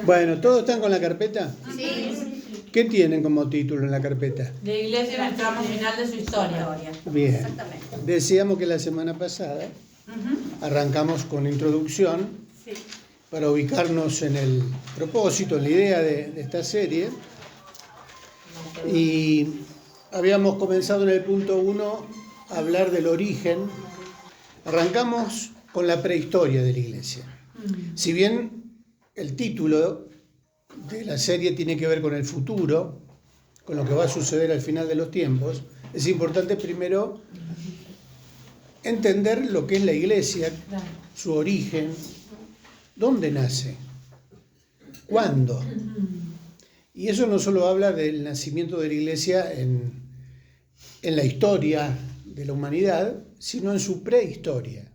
Bueno, ¿todos están con la carpeta? Sí. ¿Qué tienen como título en la carpeta? La iglesia en el tramo final de su historia. Bien. Exactamente. Decíamos que la semana pasada arrancamos con introducción para ubicarnos en el propósito, en la idea de esta serie. Y habíamos comenzado en el punto 1 a hablar del origen. Arrancamos con la prehistoria de la iglesia. Si bien el título de la serie tiene que ver con el futuro, con lo que va a suceder al final de los tiempos, es importante primero entender lo que es la iglesia, su origen, dónde nace, cuándo. Y eso no solo habla del nacimiento de la iglesia en la historia de la humanidad, sino en su prehistoria.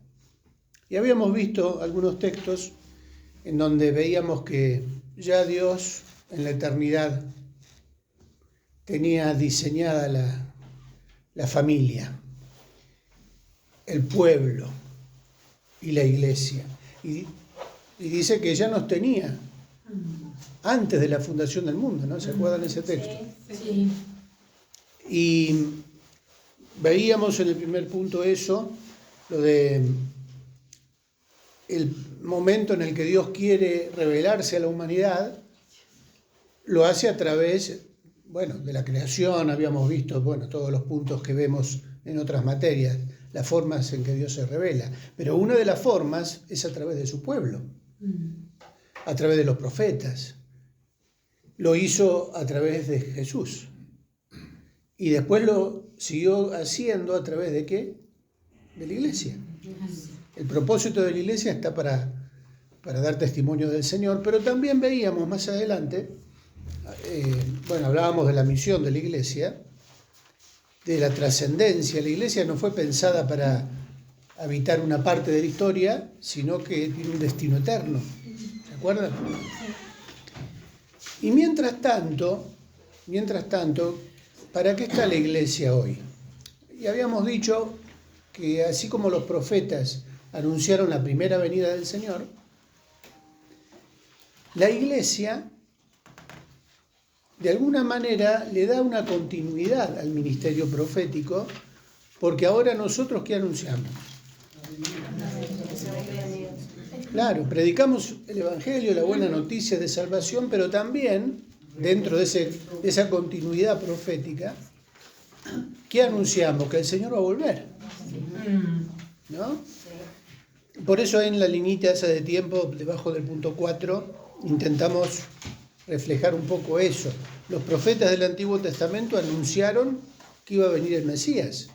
Y habíamos visto algunos textos en donde veíamos que ya Dios en la eternidad tenía diseñada la familia, el pueblo y la iglesia. Y dice que ya nos tenía antes de la fundación del mundo, ¿no? ¿Se acuerdan de ese texto? Sí. Y veíamos en el primer punto eso, lo de el momento en el que Dios quiere revelarse a la humanidad, lo hace a través, de la creación. Habíamos visto, todos los puntos que vemos en otras materias, las formas en que Dios se revela. Pero una de las formas es a través de su pueblo, a través de los profetas. Lo hizo a través de Jesús. Y después lo siguió haciendo a través de ¿qué? De la iglesia. El propósito de la iglesia está para dar testimonio del Señor, pero también veíamos más adelante, hablábamos de la misión de la iglesia, de la trascendencia. La iglesia no fue pensada para habitar una parte de la historia, sino que tiene un destino eterno. ¿Se acuerdan? Y mientras tanto, ¿para qué está la iglesia hoy? Y habíamos dicho que así como los profetas anunciaron la primera venida del Señor, la iglesia de alguna manera le da una continuidad al ministerio profético, porque ahora nosotros ¿qué anunciamos? Claro, predicamos el Evangelio, la buena noticia de salvación, pero también dentro de esa continuidad profética, ¿qué anunciamos? Que el Señor va a volver, ¿no? Por eso en la liñita esa de tiempo, debajo del punto 4, intentamos reflejar un poco eso. Los profetas del Antiguo Testamento anunciaron que iba a venir el Mesías.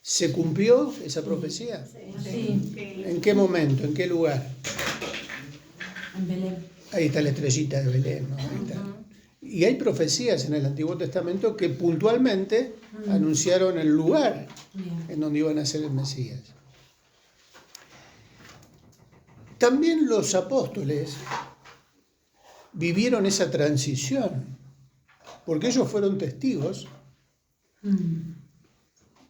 ¿Se cumplió esa profecía? Sí. ¿En qué momento? ¿En qué lugar? En Belén. Ahí está la estrellita de Belén, ¿no? Ahí está. Y hay profecías en el Antiguo Testamento que puntualmente anunciaron el lugar en donde iba a nacer el Mesías. También los apóstoles vivieron esa transición, porque ellos fueron testigos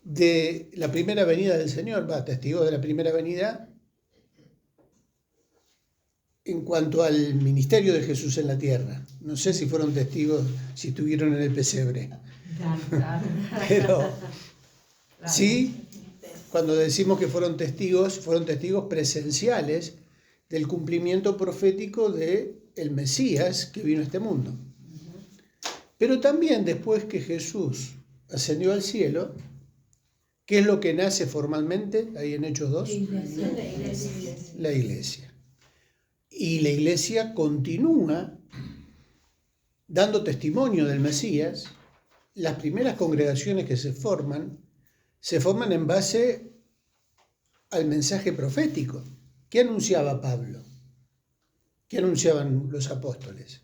de la primera venida del Señor, testigos de la primera venida en cuanto al ministerio de Jesús en la tierra. No sé si fueron testigos, si estuvieron en el pesebre. Claro. Pero sí, cuando decimos que fueron testigos presenciales del cumplimiento profético de el Mesías que vino a este mundo. Pero también después que Jesús ascendió al cielo, ¿qué es lo que nace formalmente ahí en Hechos 2? La iglesia. Y la iglesia continúa dando testimonio del Mesías. Las primeras congregaciones que se forman en base al mensaje profético. ¿Qué anunciaba Pablo? ¿Qué anunciaban los apóstoles?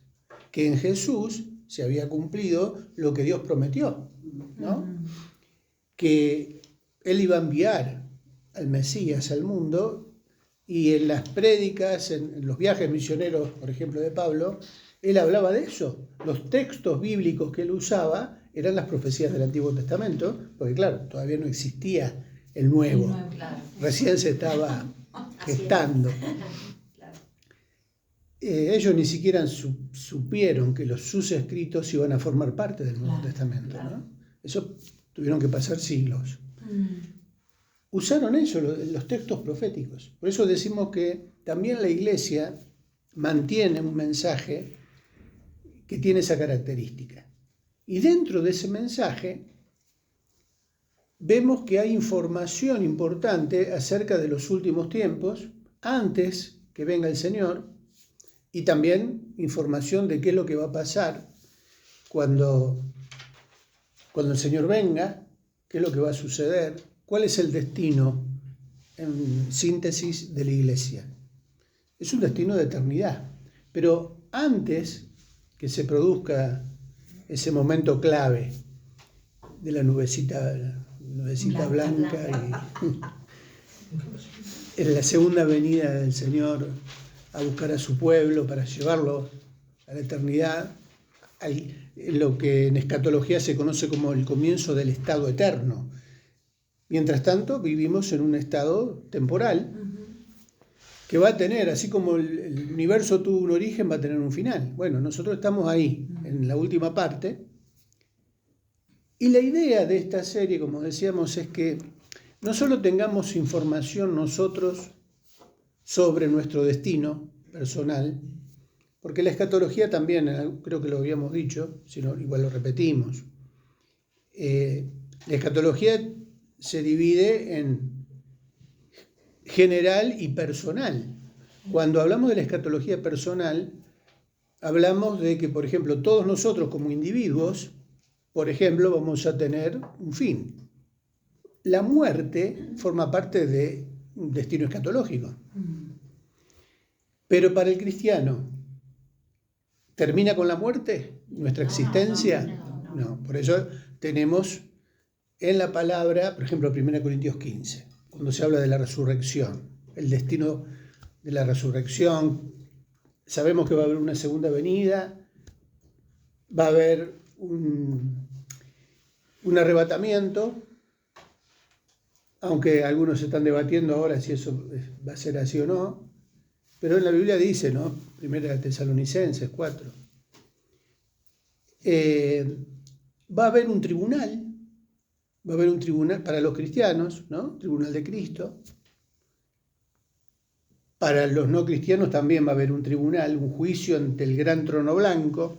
Que en Jesús se había cumplido lo que Dios prometió, ¿no? Que Él iba a enviar al Mesías al mundo, y en las prédicas, en los viajes misioneros, por ejemplo, de Pablo, él hablaba de eso. Los textos bíblicos que él usaba eran las profecías del Antiguo Testamento, porque claro, todavía no existía el Nuevo. Recién se estaba gestando. ellos ni siquiera supieron que sus escritos iban a formar parte del Nuevo Testamento, ¿no? Eso tuvieron que pasar siglos. Usaron eso, los textos proféticos. Por eso decimos que también la Iglesia mantiene un mensaje que tiene esa característica. Y dentro de ese mensaje vemos que hay información importante acerca de los últimos tiempos, antes que venga el Señor, y también información de qué es lo que va a pasar cuando el Señor venga, qué es lo que va a suceder, cuál es el destino, en síntesis, de la Iglesia. Es un destino de eternidad. Pero antes que se produzca ese momento clave de la nubecita blanca y en la segunda venida del Señor a buscar a su pueblo para llevarlo a la eternidad, lo que en escatología se conoce como el comienzo del estado eterno. Mientras tanto, vivimos en un estado temporal que va a tener, así como el universo tuvo un origen, va a tener un final. Bueno, nosotros estamos ahí, en la última parte. Y la idea de esta serie, como decíamos, es que no solo tengamos información nosotros sobre nuestro destino personal, porque la escatología también, creo que lo habíamos dicho, si no, igual lo repetimos. La escatología se divide en general y personal. Cuando hablamos de la escatología personal, hablamos de que, por ejemplo, todos nosotros como individuos, por ejemplo, vamos a tener un fin. La muerte forma parte de un destino escatológico. Pero para el cristiano, ¿termina con la muerte nuestra existencia? No. Por eso tenemos en la palabra, por ejemplo, 1 Corintios 15, cuando se habla de la resurrección, el destino de la resurrección. Sabemos que va a haber una segunda venida, va a haber un arrebatamiento, aunque algunos están debatiendo ahora si eso va a ser así o no, pero en la Biblia dice, ¿no? 1 Tesalonicenses 4, va a haber un tribunal para los cristianos, ¿no? Tribunal de Cristo. Para los no cristianos también va a haber un tribunal, un juicio ante el gran trono blanco.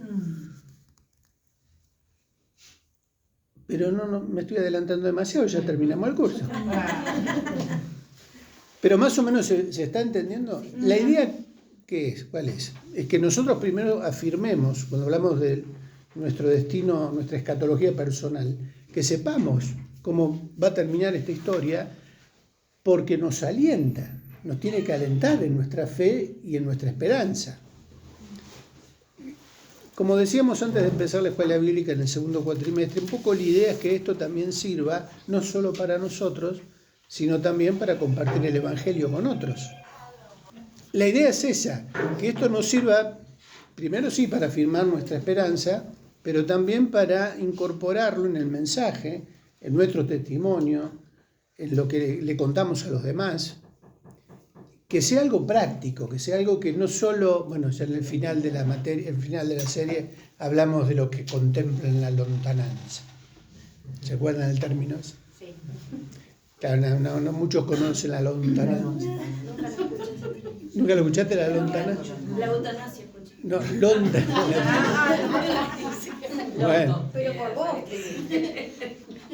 Pero no me estoy adelantando demasiado, ya terminamos el curso. Pero más o menos se está entendiendo. La idea, ¿cuál es? Es que nosotros primero afirmemos, cuando hablamos de nuestro destino, nuestra escatología personal, que sepamos cómo va a terminar esta historia, porque nos alienta, nos tiene que alentar en nuestra fe y en nuestra esperanza. Como decíamos antes de empezar la escuela bíblica en el segundo cuatrimestre, un poco la idea es que esto también sirva no solo para nosotros, sino también para compartir el Evangelio con otros. La idea es esa, que esto nos sirva, primero sí, para afirmar nuestra esperanza, pero también para incorporarlo en el mensaje, en nuestro testimonio, en lo que le contamos a los demás, que sea algo práctico, que sea algo que no solo, bueno, ya en el final de la materia, el final de la serie, hablamos de lo que contempla en la lontananza. ¿Se acuerdan del término? Sí. Claro, no muchos conocen la lontananza. ¿Nunca lo escuchaste, la lontananza? La eutanasia, escuché. No, lontananza. Bueno. Pero por vos.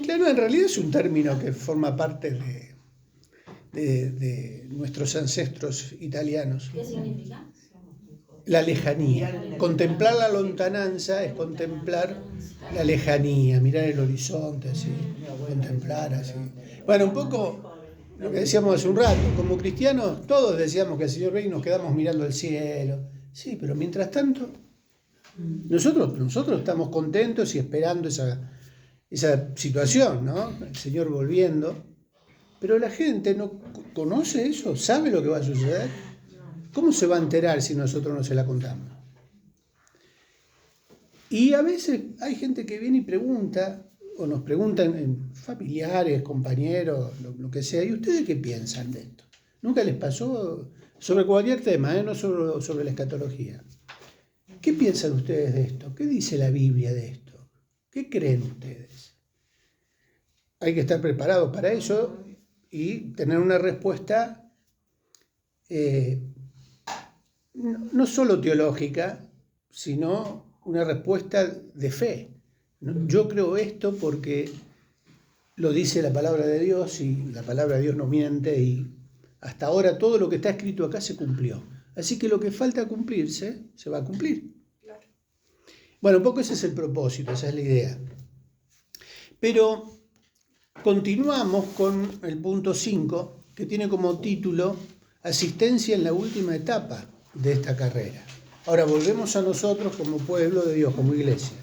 Claro, en realidad es un término que forma parte de nuestros ancestros italianos. ¿Qué significa? La lejanía. Contemplar la lontananza es contemplar la lejanía, mirar el horizonte así, contemplar así. Bueno, un poco lo que decíamos hace un rato, como cristianos todos decíamos que el Señor ve y nos quedamos mirando el cielo. Sí, pero mientras tanto, nosotros estamos contentos y esperando esa situación, ¿no? El Señor volviendo. Pero la gente no conoce eso, sabe lo que va a suceder. ¿Cómo se va a enterar si nosotros no se la contamos? Y a veces hay gente que viene y pregunta, o nos preguntan familiares, compañeros, lo que sea, ¿y ustedes qué piensan de esto? ¿Nunca les pasó Sobre cualquier tema, no solo sobre la escatología. ¿Qué piensan ustedes de esto? ¿Qué dice la Biblia de esto? ¿Qué creen ustedes? Hay que estar preparados para eso y tener una respuesta no solo teológica, sino una respuesta de fe. Yo creo esto porque lo dice la palabra de Dios y la palabra de Dios no miente y hasta ahora todo lo que está escrito acá se cumplió. Así que lo que falta cumplirse, se va a cumplir. Claro. Bueno, un poco ese es el propósito, esa es la idea. Pero continuamos con el punto 5, que tiene como título Asistencia en la última etapa de esta carrera. Ahora volvemos a nosotros como pueblo de Dios, como iglesia.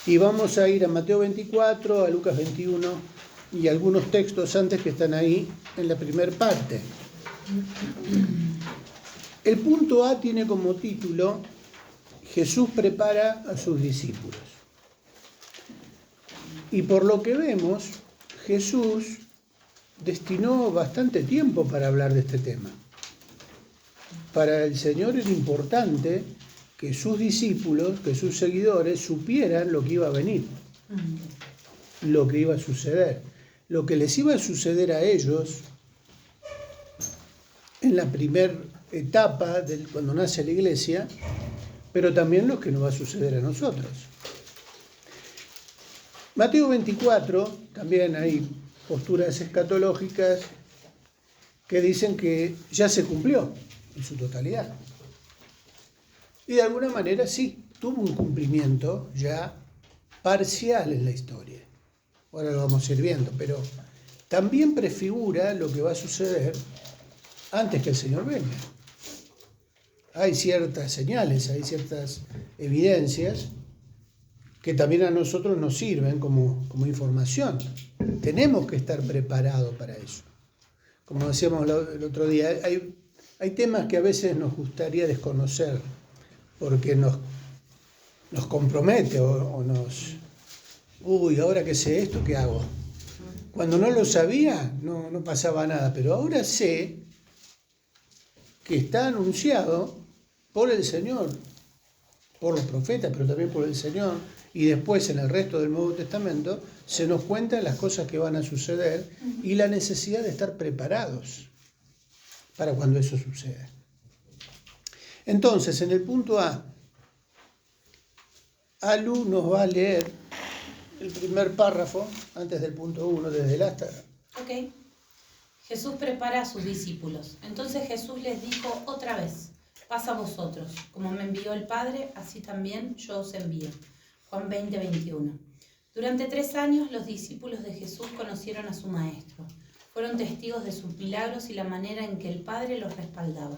Y vamos a ir a Mateo 24, a Lucas 21 y algunos textos antes que están ahí en la primera parte. El punto A tiene como título Jesús prepara a sus discípulos. Y por lo que vemos, Jesús destinó bastante tiempo para hablar de este tema. Para el Señor era importante que sus discípulos, que sus seguidores supieran lo que iba a venir, lo que iba a suceder, lo que les iba a suceder a ellos en la primera etapa cuando nace la iglesia, pero también lo que nos va a suceder a nosotros. Mateo 24, también hay posturas escatológicas que dicen que ya se cumplió en su totalidad. Y de alguna manera sí, tuvo un cumplimiento ya parcial en la historia. Ahora lo vamos a ir viendo, pero también prefigura lo que va a suceder antes que el Señor venga. Hay ciertas señales, hay ciertas evidencias que también a nosotros nos sirven como información. Tenemos que estar preparados para eso. Como decíamos el otro día, hay temas que a veces nos gustaría desconocer porque nos compromete o nos... Uy, ahora que sé esto, ¿qué hago? Cuando no lo sabía, no pasaba nada, pero ahora sé que está anunciado por el Señor, por los profetas, pero también por el Señor, y después en el resto del Nuevo Testamento se nos cuentan las cosas que van a suceder y la necesidad de estar preparados para cuando eso suceda. Entonces, en el punto A, Alu nos va a leer el primer párrafo, antes del punto 1, desde el hasta. Ok. Jesús prepara a sus discípulos. Entonces Jesús les dijo otra vez, paz a vosotros. Como me envió el Padre, así también yo os envío. Juan 20, 21. Durante 3 años los discípulos de Jesús conocieron a su Maestro. Fueron testigos de sus milagros y la manera en que el Padre los respaldaba.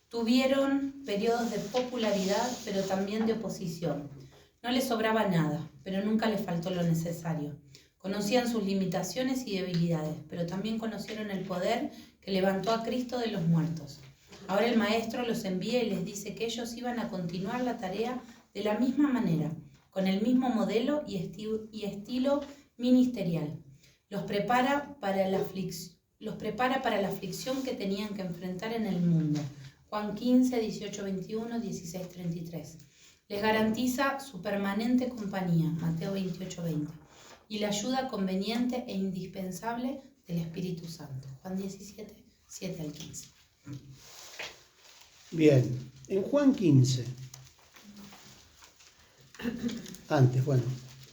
Tuvieron periodos de popularidad, pero también de oposición. No les sobraba nada, pero nunca les faltó lo necesario. Conocían sus limitaciones y debilidades, pero también conocieron el poder que levantó a Cristo de los muertos. Ahora el Maestro los envía y les dice que ellos iban a continuar la tarea de la misma manera, con el mismo modelo y estilo ministerial. Los prepara para la aflicción que tenían que enfrentar en el mundo. Juan 15, 18, 21, 16, 33. Les garantiza su permanente compañía. Mateo 28, 20. Y la ayuda conveniente e indispensable del Espíritu Santo. Juan 17, 7 al 15. Bien, en Juan 15, antes, bueno,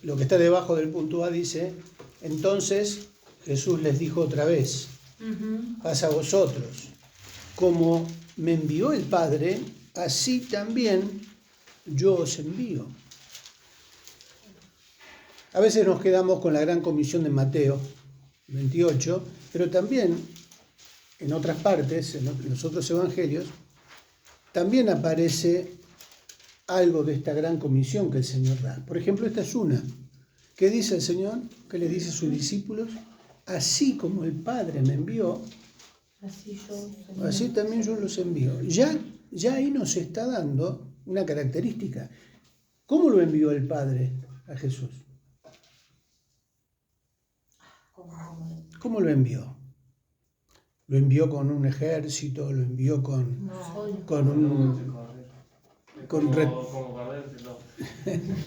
lo que está debajo del punto A dice, entonces Jesús les dijo otra vez, paz a vosotros, como me envió el Padre, así también yo os envío. A veces nos quedamos con la gran comisión de Mateo 28, pero también en otras partes, en los otros evangelios, también aparece algo de esta gran comisión que el Señor da. Por ejemplo, esta es una. ¿Qué dice el Señor? ¿Qué le dice a sus discípulos? Así como el Padre me envió, así también yo los envío. Ya ahí nos está dando una característica. ¿Cómo lo envió el Padre a Jesús? ¿Cómo lo envió? lo envió con un ejército, lo envió con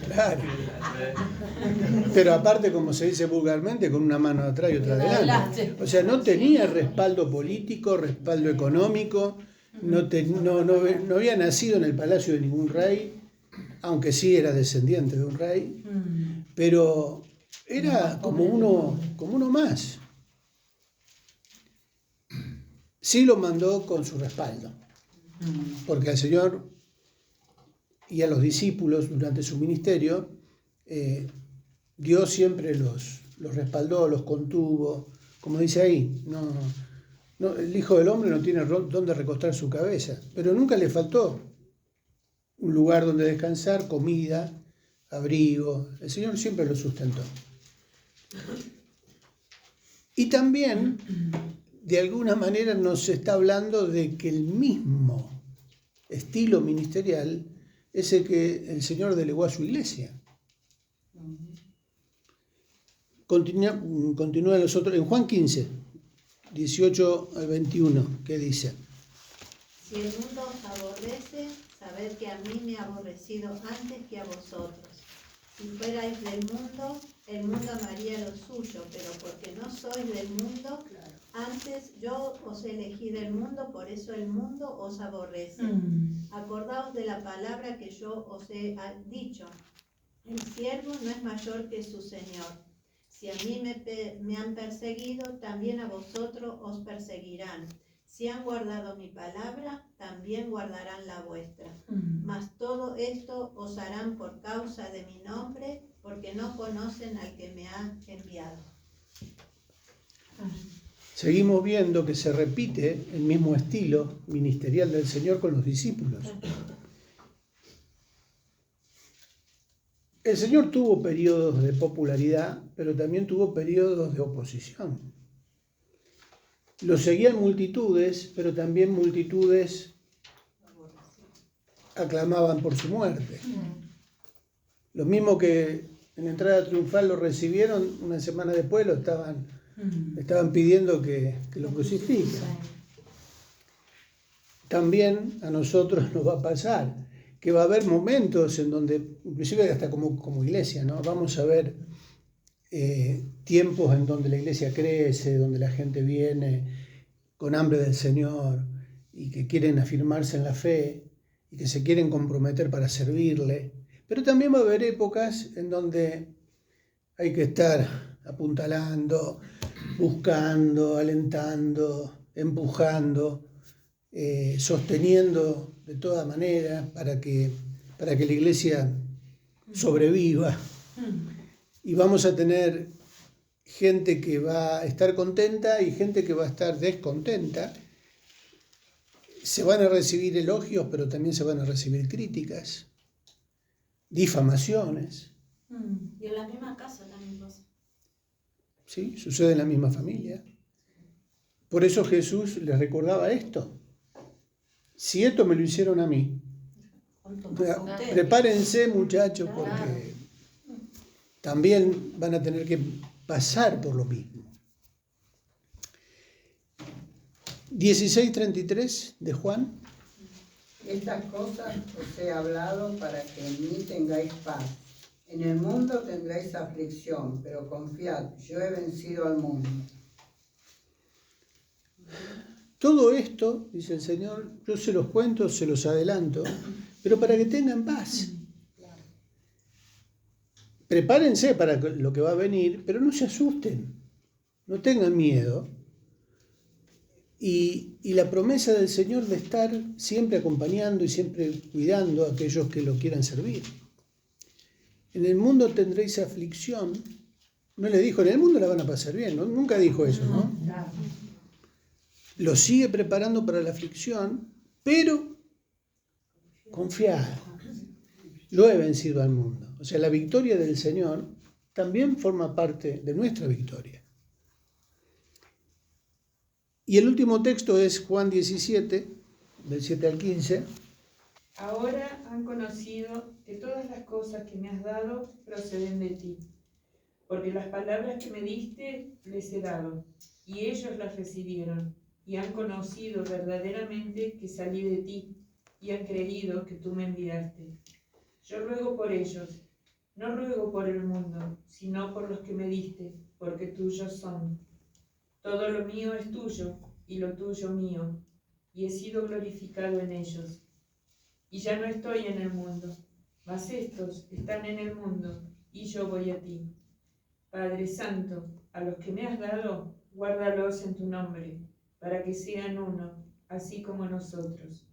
claro. Pero aparte, como se dice vulgarmente, con una mano atrás y otra adelante. O sea, no tenía respaldo político, respaldo económico, no había nacido en el palacio de ningún rey, aunque sí era descendiente de un rey, pero era como uno más. Sí lo mandó con su respaldo, porque al Señor y a los discípulos durante su ministerio, Dios siempre los respaldó, los contuvo, como dice ahí, el Hijo del Hombre no tiene dónde recostar su cabeza, pero nunca le faltó un lugar donde descansar, comida, abrigo. El Señor siempre lo sustentó. Y también, de alguna manera, nos está hablando de que el mismo estilo ministerial es el que el Señor delegó a su iglesia. Continúa los otros, en Juan 15, 18 al 21, ¿qué dice? Si el mundo os aborrece, sabed que a mí me ha aborrecido antes que a vosotros. Si fuerais del mundo, el mundo amaría lo suyo, pero porque no sois del mundo, antes yo os elegí del mundo, por eso el mundo os aborrece. Acordaos de la palabra que yo os he dicho. El siervo no es mayor que su señor. Si a mí me han perseguido, también a vosotros os perseguirán. Si han guardado mi palabra, también guardarán la vuestra. Mas todo esto os harán por causa de mi nombre, porque no conocen al que me ha enviado. Seguimos viendo que se repite el mismo estilo ministerial del Señor con los discípulos. El Señor tuvo periodos de popularidad, pero también tuvo periodos de oposición. Lo seguían multitudes, pero también multitudes aclamaban por su muerte. Los mismos que en la entrada triunfal lo recibieron, una semana después lo estaban pidiendo que lo crucifiquen. También a nosotros nos va a pasar que va a haber momentos en donde, inclusive hasta como iglesia, ¿no? Vamos a ver tiempos en donde la iglesia crece, donde la gente viene con hambre del Señor y que quieren afirmarse en la fe y que se quieren comprometer para servirle. Pero también va a haber épocas en donde hay que estar apuntalando, buscando, alentando, empujando, sosteniendo de toda manera para que la iglesia sobreviva. Y vamos a tener gente que va a estar contenta y gente que va a estar descontenta. Se van a recibir elogios, pero también se van a recibir críticas, difamaciones. Y en la misma casa también pasa. Sí, sucede en la misma familia. Por eso Jesús les recordaba esto. Si esto me lo hicieron a mí, prepárense, muchachos, porque también van a tener que pasar por lo mismo. 16:33 de Juan. Estas cosas os he hablado para que en mí tengáis paz. En el mundo tendréis aflicción, pero confiad, yo he vencido al mundo. Todo esto, dice el Señor, yo se los cuento, se los adelanto, pero para que tengan paz. Prepárense para lo que va a venir, pero no se asusten, no tengan miedo. Y la promesa del Señor de estar siempre acompañando y siempre cuidando a aquellos que lo quieran servir. En el mundo tendréis aflicción. No le dijo, en el mundo la van a pasar bien, ¿no? Nunca dijo eso, ¿no? Lo sigue preparando para la aflicción, pero confiad. Lo he vencido al mundo. O sea, la victoria del Señor también forma parte de nuestra victoria. Y el último texto es Juan 17, del 7 al 15. Ahora han conocido que todas las cosas que me has dado proceden de ti, porque las palabras que me diste les he dado, y ellos las recibieron, y han conocido verdaderamente que salí de ti, y han creído que tú me enviaste. Yo ruego por ellos, no ruego por el mundo, sino por los que me diste, porque tuyos son. Todo lo mío es tuyo, y lo tuyo mío, y he sido glorificado en ellos. Y ya no estoy en el mundo, mas estos están en el mundo, y yo voy a ti. Padre Santo, a los que me has dado, guárdalos en tu nombre, para que sean uno, así como nosotros.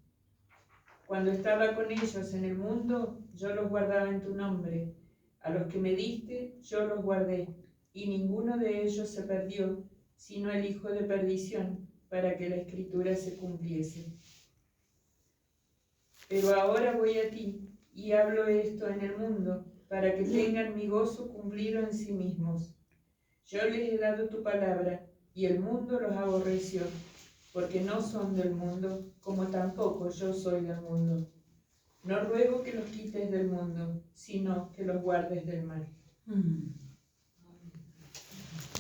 Cuando estaba con ellos en el mundo, yo los guardaba en tu nombre. A los que me diste, yo los guardé, y ninguno de ellos se perdió, sino el hijo de perdición, para que la Escritura se cumpliese. Pero ahora voy a ti, y hablo esto en el mundo, para que tengan mi gozo cumplido en sí mismos. Yo les he dado tu palabra, y el mundo los aborreció, porque no son del mundo, como tampoco yo soy del mundo. No ruego que los quites del mundo, sino que los guardes del mal.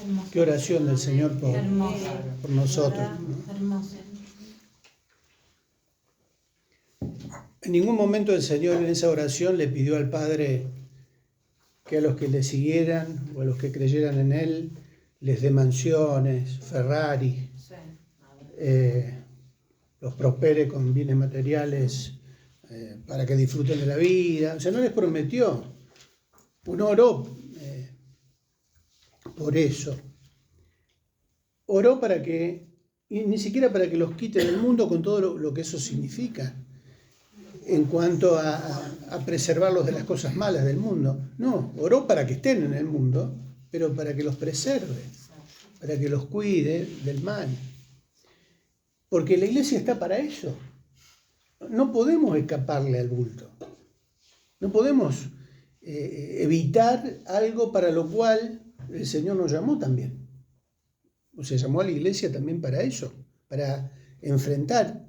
Hermoso. Qué oración del Señor Hermoso. por nosotros, ¿no? Hermoso. En ningún momento el Señor en esa oración le pidió al Padre que a los que le siguieran o a los que creyeran en Él les dé mansiones, Ferrari, los prospere con bienes materiales para que disfruten de la vida. O sea, no les prometió. Uno oró por eso. Oró para que, y ni siquiera para que los quite del mundo con todo lo que eso significa en cuanto a preservarlos de las cosas malas del mundo. No, oró para que estén en el mundo, pero para que los preserve, para que los cuide del mal. Porque la iglesia está para eso. No podemos escaparle al bulto. No podemos evitar algo para lo cual el Señor nos llamó también. O sea, llamó a la iglesia también para eso, para enfrentar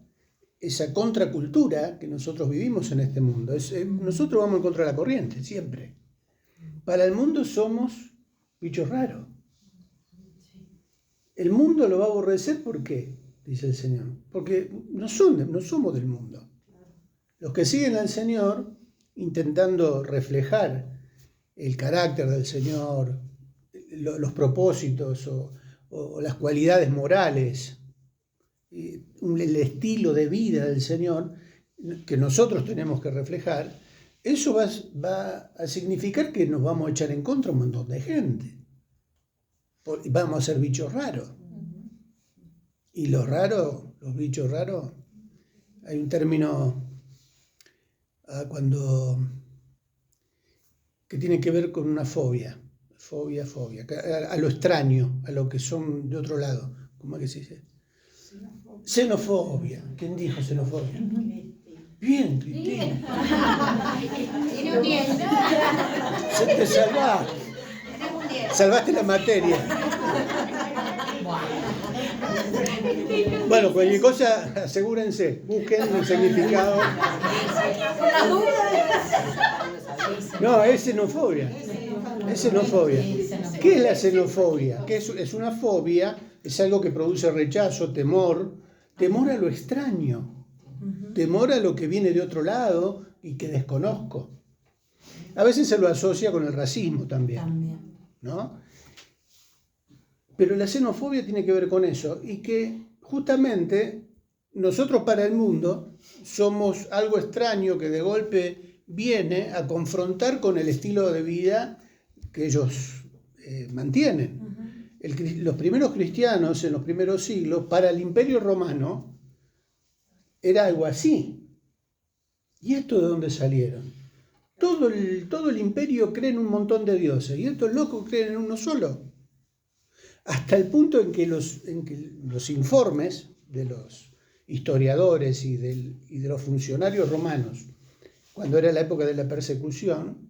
esa contracultura que nosotros vivimos en este mundo. Nosotros vamos en contra de la corriente, siempre. Para el mundo somos bichos raros. El mundo lo va a aborrecer, ¿por qué? Dice el Señor. Porque no somos del mundo. Los que siguen al Señor, intentando reflejar el carácter del Señor, los propósitos o las cualidades morales, el estilo de vida del Señor que nosotros tenemos que reflejar, eso va a significar que nos vamos a echar en contra un montón de gente. Vamos a ser bichos raros. Y los bichos raros, hay un término que tiene que ver con una fobia, a lo extraño, a lo que son de otro lado. ¿Cómo es que se dice? Xenofobia. ¿Quién dijo xenofobia? Bien, Cristina. Tiene un 10. Te salvaste. Tenemos un 10. Salvaste la materia. Bueno, cualquier cosa, asegúrense, busquen el significado. No, es xenofobia. Es xenofobia. ¿Qué es la xenofobia? ¿Qué es una fobia? Es algo que produce rechazo, temor a lo extraño, temor a lo que viene de otro lado y que desconozco. A veces se lo asocia con el racismo también, ¿no? Pero la xenofobia tiene que ver con eso y que justamente nosotros para el mundo somos algo extraño que de golpe viene a confrontar con el estilo de vida que ellos mantienen. Los primeros cristianos en los primeros siglos, para el Imperio Romano, era algo así. ¿Y esto de dónde salieron? Todo el imperio cree en un montón de dioses y estos locos creen en uno solo. Hasta el punto en que los informes de los historiadores y de los funcionarios romanos, cuando era la época de la persecución,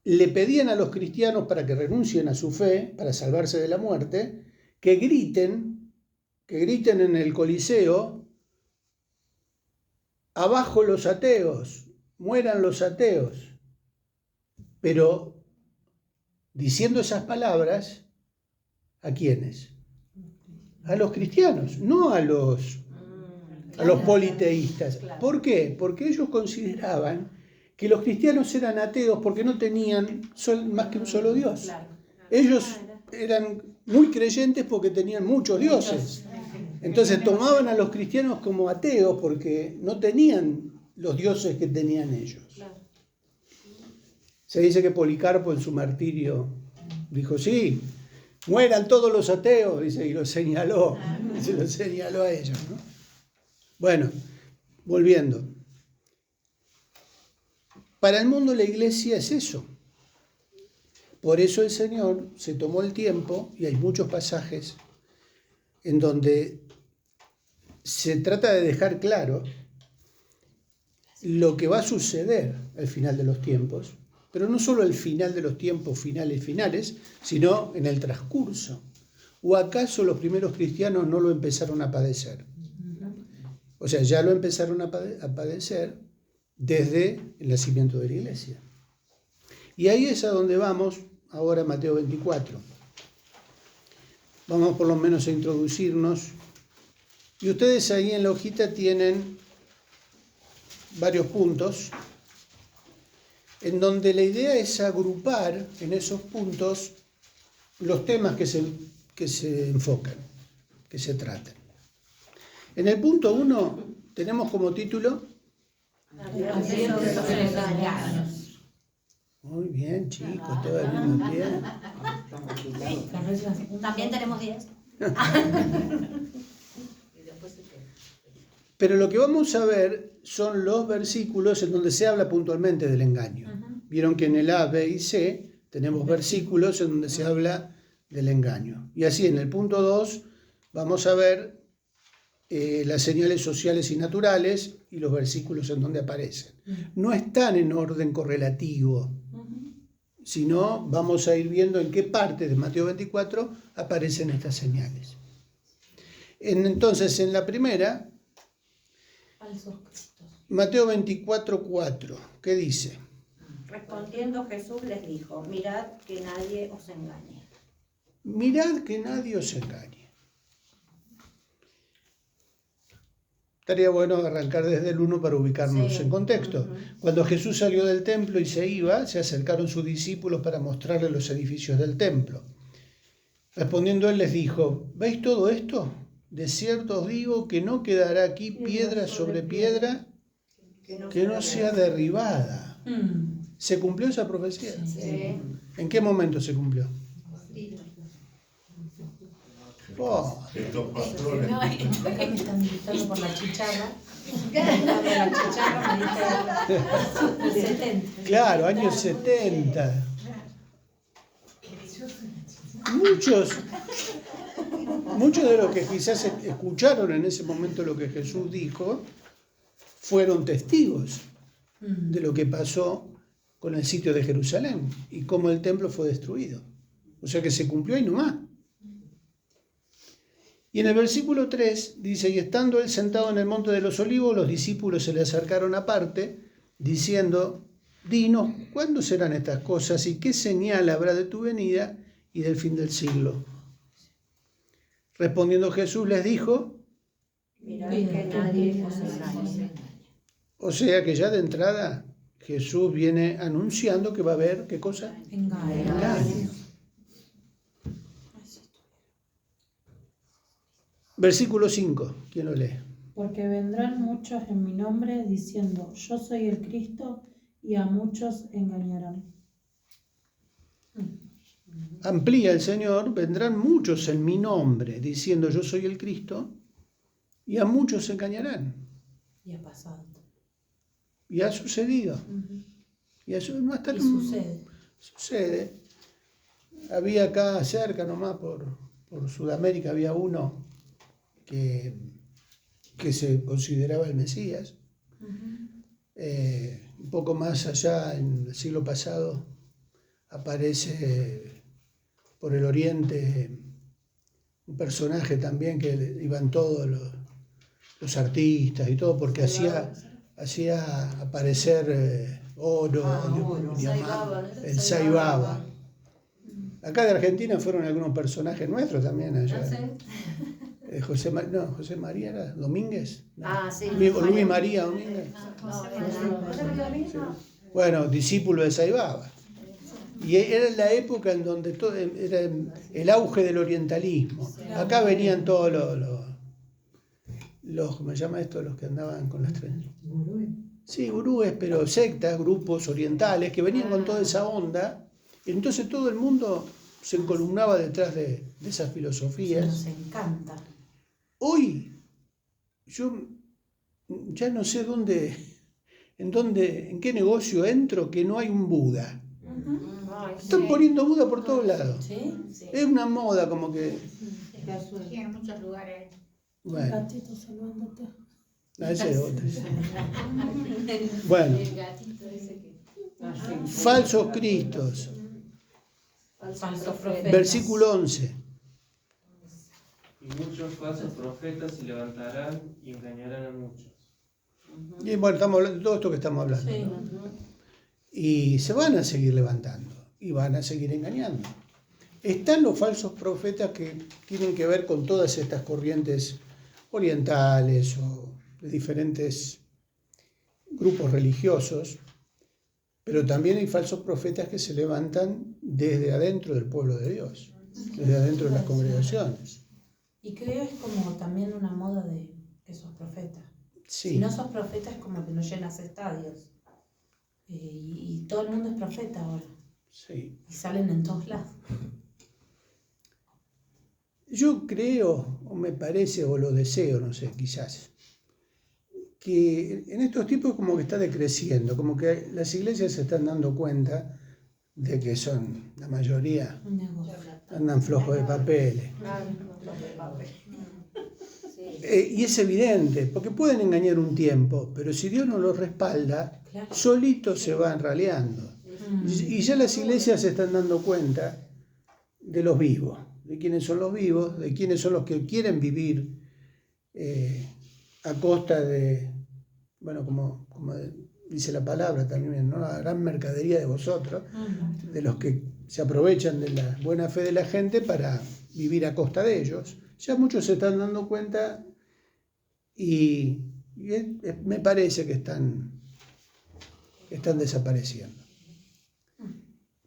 le pedían a los cristianos para que renuncien a su fe, para salvarse de la muerte, que griten en el Coliseo: abajo los ateos, mueran los ateos. Pero diciendo esas palabras, ¿a quiénes? a los cristianos, no a los politeístas. Claro. ¿Por qué? Porque ellos consideraban que los cristianos eran ateos porque no tenían más que un solo Dios. Claro. Ellos eran muy creyentes porque tenían muchos dioses. Entonces tomaban a los cristianos como ateos porque no tenían los dioses que tenían ellos. Claro. Se dice que Policarpo en su martirio dijo, sí, mueran todos los ateos, dice, y lo señaló, se lo señaló a ellos, ¿no? Bueno, volviendo. Para el mundo la iglesia es eso. Por eso el Señor se tomó el tiempo, y hay muchos pasajes en donde se trata de dejar claro lo que va a suceder al final de los tiempos, pero no solo al final de los tiempos finales, sino en el transcurso. ¿O acaso los primeros cristianos no lo empezaron a padecer? O sea, ya lo empezaron a padecer desde el nacimiento de la iglesia. Y ahí es a donde vamos ahora, Mateo 24. Vamos por lo menos a introducirnos. Y ustedes ahí en la hojita tienen varios puntos en donde la idea es agrupar en esos puntos los temas que se enfocan, que se tratan. En el punto 1 tenemos como título... Muy bien, chicos, todo el mismo bien. También tenemos 10. Pero lo que vamos a ver son los versículos en donde se habla puntualmente del engaño. Vieron que en el A, B y C tenemos versículos en donde se habla del engaño. Y así en el punto 2 vamos a ver las señales sociales y naturales y los versículos en donde aparecen. No están en orden correlativo, sino vamos a ir viendo en qué parte de Mateo 24 aparecen estas señales. Entonces, en la primera, Mateo 24:4, ¿qué dice? Respondiendo Jesús les dijo, mirad que nadie os engañe. Mirad que nadie os engañe. Estaría bueno arrancar desde el 1 para ubicarnos en contexto. Cuando Jesús salió del templo y se iba, se acercaron sus discípulos para mostrarle los edificios del templo. Respondiendo él les dijo, ¿veis todo esto? De cierto os digo que no quedará aquí piedra sobre piedra que no sea derribada. ¿Se cumplió esa profecía? Sí. ¿En qué momento se cumplió? Oh, Estos pastores. Acá me están gritando por la chicharra. La chicharra me dice el 70. claro, años 70. Muchos de los que quizás escucharon en ese momento lo que Jesús dijo fueron testigos de lo que pasó con el sitio de Jerusalén y cómo el templo fue destruido. O sea que se cumplió ahí nomás. Y en el versículo 3 dice, y estando él sentado en el monte de los olivos, los discípulos se le acercaron aparte, diciendo, dinos, ¿cuándo serán estas cosas y qué señal habrá de tu venida y del fin del siglo? Respondiendo Jesús les dijo, Mirad que nadie os engañe. o sea que ya de entrada Jesús viene anunciando que va a haber, ¿qué cosa? Engaño. Versículo 5, ¿quién lo lee? Porque vendrán muchos en mi nombre diciendo, yo soy el Cristo, y a muchos engañarán. Amplía el Señor, vendrán muchos en mi nombre, diciendo yo soy el Cristo, y a muchos engañarán. Y ha pasado. Y ha sucedido. Y eso no está Y sucede. Sucede. Había acá cerca nomás, por Sudamérica, había uno que se consideraba el Mesías. Un poco más allá, en el siglo pasado, aparece por el oriente un personaje también que iban todos los artistas y todo, porque hacía aparecer oro, diamante, el Saibaba. Acá de Argentina fueron algunos personajes nuestros también allá. José María era Domínguez. No. Ah, sí. Luis María Domínguez. Sí. Bueno, discípulo de Saibaba. Y era la época en donde todo era el auge del orientalismo. Acá venían todos los ¿cómo se llama esto? Los que andaban con las trenes. Sí, gurúes, pero sectas, grupos orientales que venían con toda esa onda. Y entonces todo el mundo se encolumnaba detrás de esas filosofías. Nos encanta. Hoy yo ya no sé en qué negocio entro que no hay un Buda. Están poniendo Buda por todos lados. ¿Sí? Es una moda como que... Sí, en muchos lugares. Bueno, Gatito salvándote. ese es otro. Bueno, El gatito ese que... falsos cristos. Falsos profetas. Versículo 11. Y muchos falsos profetas se levantarán y engañarán a muchos. Y bueno, estamos hablando de todo esto que estamos hablando. Sí. ¿No? Y se van a seguir levantando y van a seguir engañando. Están los falsos profetas que tienen que ver con todas estas corrientes orientales o de diferentes grupos religiosos, pero también hay falsos profetas que se levantan desde adentro del pueblo de Dios, desde adentro de las congregaciones. Y creo es como también una moda de que sos profeta. Si Sí, no sos profeta es como que no llenas estadios. Y todo el mundo es profeta ahora. sí. Y salen en todos lados. Yo creo, o me parece, o lo deseo, no sé, quizás, que en estos tiempos como que está decreciendo, como que las iglesias se están dando cuenta de que son, la mayoría, Un negocio. andan flojos de papeles. Y es evidente, porque pueden engañar un tiempo, pero si Dios no los respalda, Claro. solitos se van raleando. Y ya las iglesias se están dando cuenta de los vivos, de quiénes son los vivos, de quiénes son los que quieren vivir a costa de, bueno, como dice la palabra también, ¿no? La gran mercadería de vosotros, de los que se aprovechan de la buena fe de la gente para vivir a costa de ellos. Ya muchos se están dando cuenta y me parece que están desapareciendo.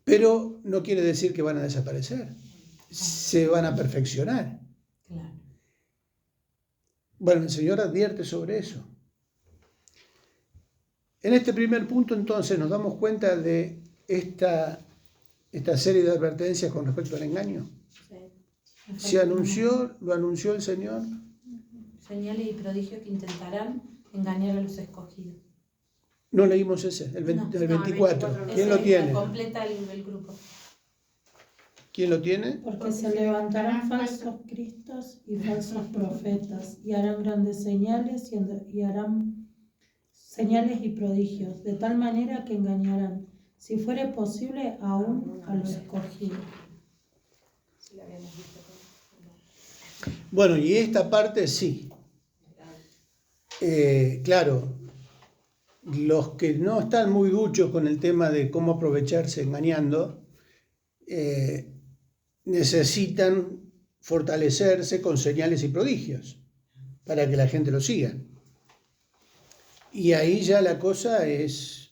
Pero no quiere decir que van a desaparecer, se van a perfeccionar. Claro. Bueno, el Señor advierte sobre eso. En este primer punto, entonces, nos damos cuenta de esta serie de advertencias con respecto al engaño. Lo anunció el Señor. Señales y prodigios que intentarán engañar a los escogidos. No leímos ese, el 24. ¿Quién lo tiene? Completa el grupo. ¿Quién lo tiene? Porque se levantarán falsos cristos y falsos profetas, y harán grandes señales y harán señales y prodigios, de tal manera que engañarán, si fuere posible, aún a los escogidos. Bueno, y esta parte sí. Claro, los que no están muy duchos con el tema de cómo aprovecharse engañando, necesitan fortalecerse con señales y prodigios para que la gente lo siga. Y ahí ya la cosa es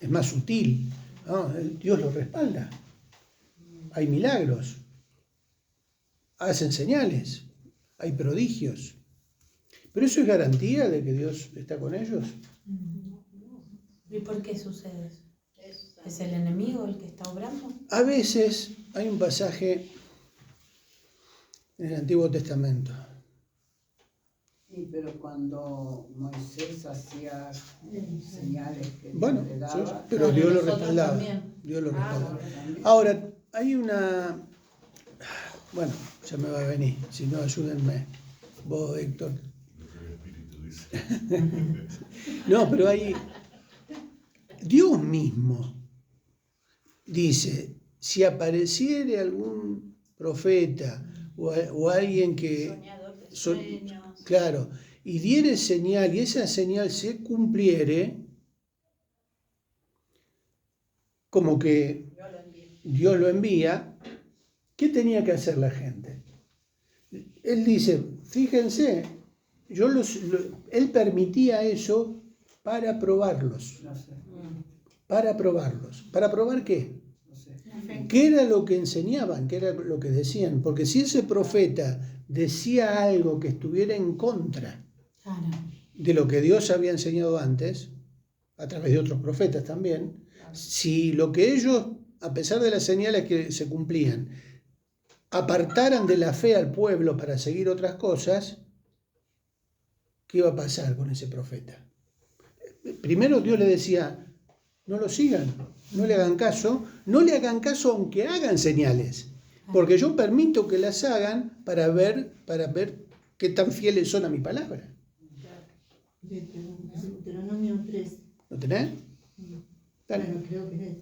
más sutil, ¿no? Dios lo respalda. Hay milagros, hacen señales, hay prodigios. ¿Pero eso es garantía de que Dios está con ellos? ¿Y por qué sucede eso? ¿Es el enemigo el que está obrando? A veces hay un pasaje en el Antiguo Testamento. Sí, pero cuando Moisés hacía señales que Bueno, le sí, daba, pero Dios lo nosotros respaldaba. también. Dios lo respaldaba. también. Ahora, hay una... Bueno, ya me va a venir. Si no, ayúdenme. Vos, Héctor. No, pero hay... Dios mismo dice, si apareciere algún profeta o alguien que... Soñador de son- sueños. Claro, y diere señal y esa señal se cumpliere, como que Yo lo envío. Dios lo envía, ¿qué tenía que hacer la gente? Él dice, fíjense, él permitía eso para probarlos. Para probarlos. ¿Para probar qué? ¿Qué era lo que enseñaban? ¿Qué era lo que decían? Porque si ese profeta decía algo que estuviera en contra de lo que Dios había enseñado antes, a través de otros profetas también, si lo que ellos, a pesar de las señales que se cumplían, apartaran de la fe al pueblo para seguir otras cosas, ¿qué iba a pasar con ese profeta? Primero Dios le decía, no lo sigan, no le hagan caso aunque hagan señales, porque yo permito que las hagan para ver qué tan fieles son a mi palabra. Deuteronomio 3. ¿Lo tenés? Dale. Bueno, creo que es.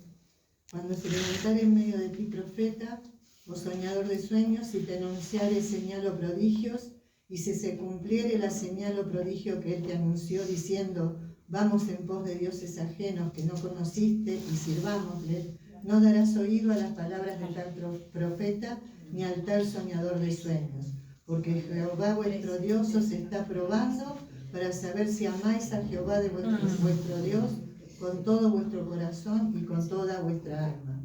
Cuando se levantare en medio de ti profeta o soñador de sueños y te anunciare señal o prodigios, y si se cumpliere la señal o prodigio que él te anunció diciendo, vamos en pos de dioses ajenos que no conociste y sirvámosle, no darás oído a las palabras de tal profeta ni al tal soñador de sueños, porque Jehová vuestro Dios os está probando para saber si amáis a Jehová de vuestro Dios con todo vuestro corazón y con toda vuestra alma.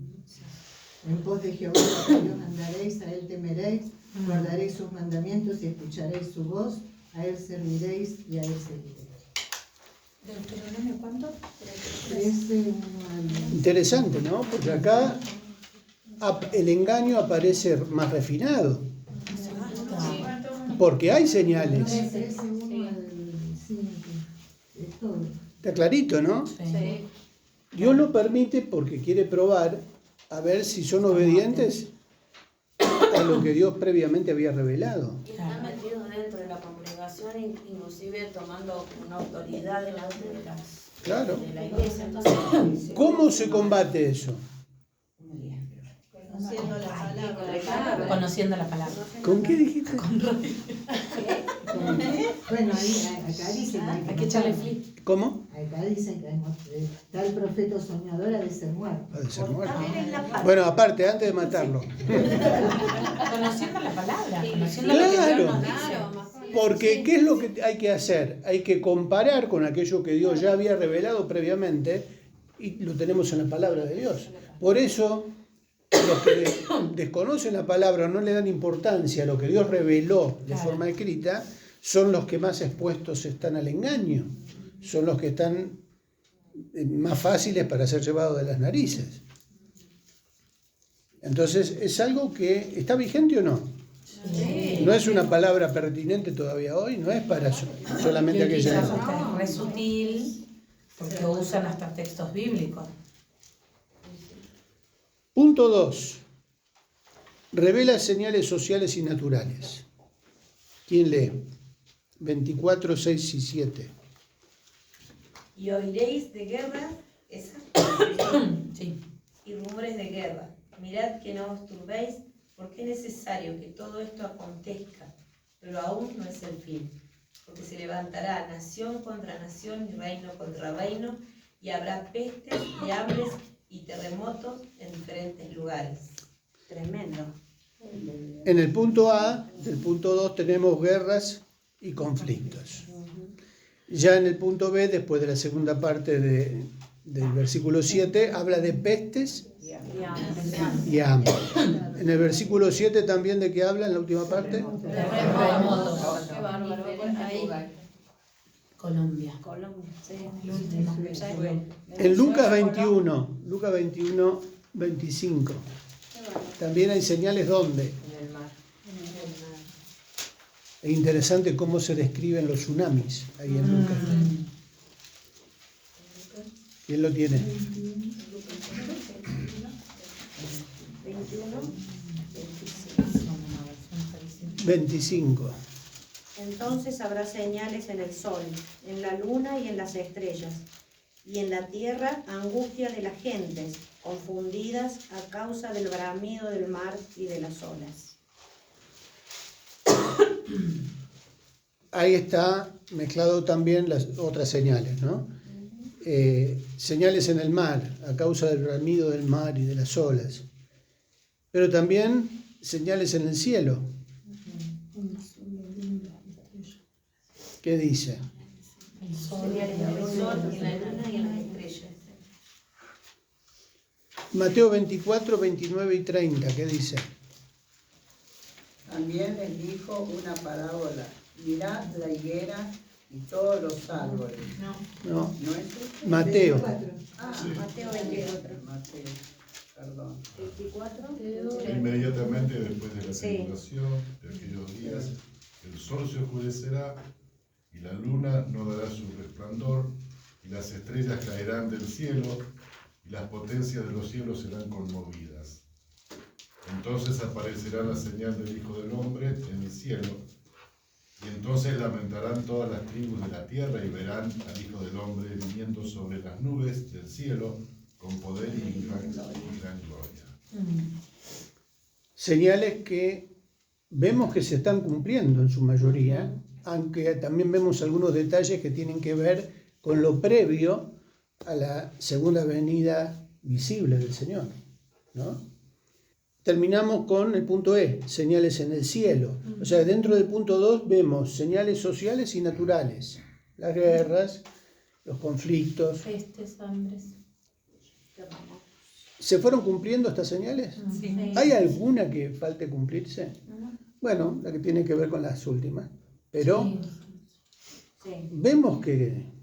En pos de Jehová vuestro Dios andaréis, a él temeréis, guardaréis sus mandamientos y escucharéis su voz, a él serviréis y a él seguiréis. ¿Deuteronomio cuánto? 13. Interesante, ¿no? Porque acá el engaño aparece más refinado. Porque hay señales. 13, 1 al 5. Es todo. Está clarito, ¿no? Sí. Dios lo permite porque quiere probar a ver si son obedientes a lo que Dios previamente había revelado. Y están metidos dentro de la congregación, inclusive tomando una autoridad delante de la iglesia. Entonces, ¿Cómo se combate eso? Conociendo la palabra. Conociendo la palabra. ¿Con qué dijiste? Bueno, acá dicen Hay que echarle flip. ¿Cómo? Acá dicen que tal profeta soñador ha de ser muerto. Ha de ser muerto. Bueno, aparte, antes de matarlo. Conociendo la palabra. Conociendo lo que Dios Claro. nos dice. Porque, ¿qué es lo que hay que hacer? Hay que comparar con aquello que Dios ya había revelado previamente y lo tenemos en la palabra de Dios. Por eso, los que desconocen la palabra, no le dan importancia a lo que Dios reveló de forma escrita, son los que más expuestos están al engaño. Son los que están más fáciles para ser llevados de las narices. Entonces, ¿es algo que está vigente o no? Sí. No es una palabra pertinente todavía hoy, no es para solamente aquella. Quizás hasta es re sutil porque usan hasta textos bíblicos. Punto 2. Revela señales sociales y naturales. ¿Quién lee? 24, 6 y 7. Y oiréis de guerra Sí. y rumores de guerra. Mirad que no os turbéis, porque es necesario que todo esto acontezca, pero aún no es el fin. Porque se levantará nación contra nación y reino contra reino, y habrá pestes y hambres y terremotos en diferentes lugares. tremendo. En el punto A, del punto 2, tenemos guerras y conflictos. Ya en el punto B, después de la segunda parte del versículo 7, habla de pestes y hambre. En el versículo 7 también, ¿de qué habla en la última parte? Terremotos. Qué bárbaro. Ahí. Colombia. Sí. El último. En Lucas 21, 25, también hay señales ¿dónde? En el mar. Es interesante cómo se describen los tsunamis ahí en Lucas. ¿Quién lo tiene? 25. Entonces habrá señales en el sol, en la luna y en las estrellas, y en la tierra angustia de las gentes, confundidas a causa del bramido del mar y de las olas. Ahí está mezclado también las otras señales, ¿no? Señales en el mar, a causa del bramido del mar y de las olas. Pero también señales en el cielo. ¿Qué dice? El sol. Señales en el sol, en la luna y en las estrellas. Mateo 24, 29 y 30, ¿qué dice? También les dijo una parábola. Mirad la higuera y todos los árboles. No, ¿No es eso? Mateo. 24. Mateo 24. Mateo, perdón. 24. Inmediatamente después de la Sí. tribulación de aquellos días, el sol se oscurecerá y la luna no dará su resplandor y las estrellas caerán del cielo y las potencias de los cielos serán conmovidas. Entonces aparecerá la señal del Hijo del Hombre en el cielo y entonces lamentarán todas las tribus de la tierra y verán al Hijo del Hombre viniendo sobre las nubes del cielo con poder y gran gloria. Señales que vemos que se están cumpliendo en su mayoría, aunque también vemos algunos detalles que tienen que ver con lo previo a la segunda venida visible del Señor, ¿no? Terminamos con el punto E, señales en el cielo. O sea, dentro del punto 2 vemos señales sociales y naturales. Las guerras, los conflictos. Pestes, hambres. ¿Se fueron cumpliendo estas señales? Sí. ¿Hay alguna que falte cumplirse? Bueno, la que tiene que ver con las últimas. Pero Sí. vemos que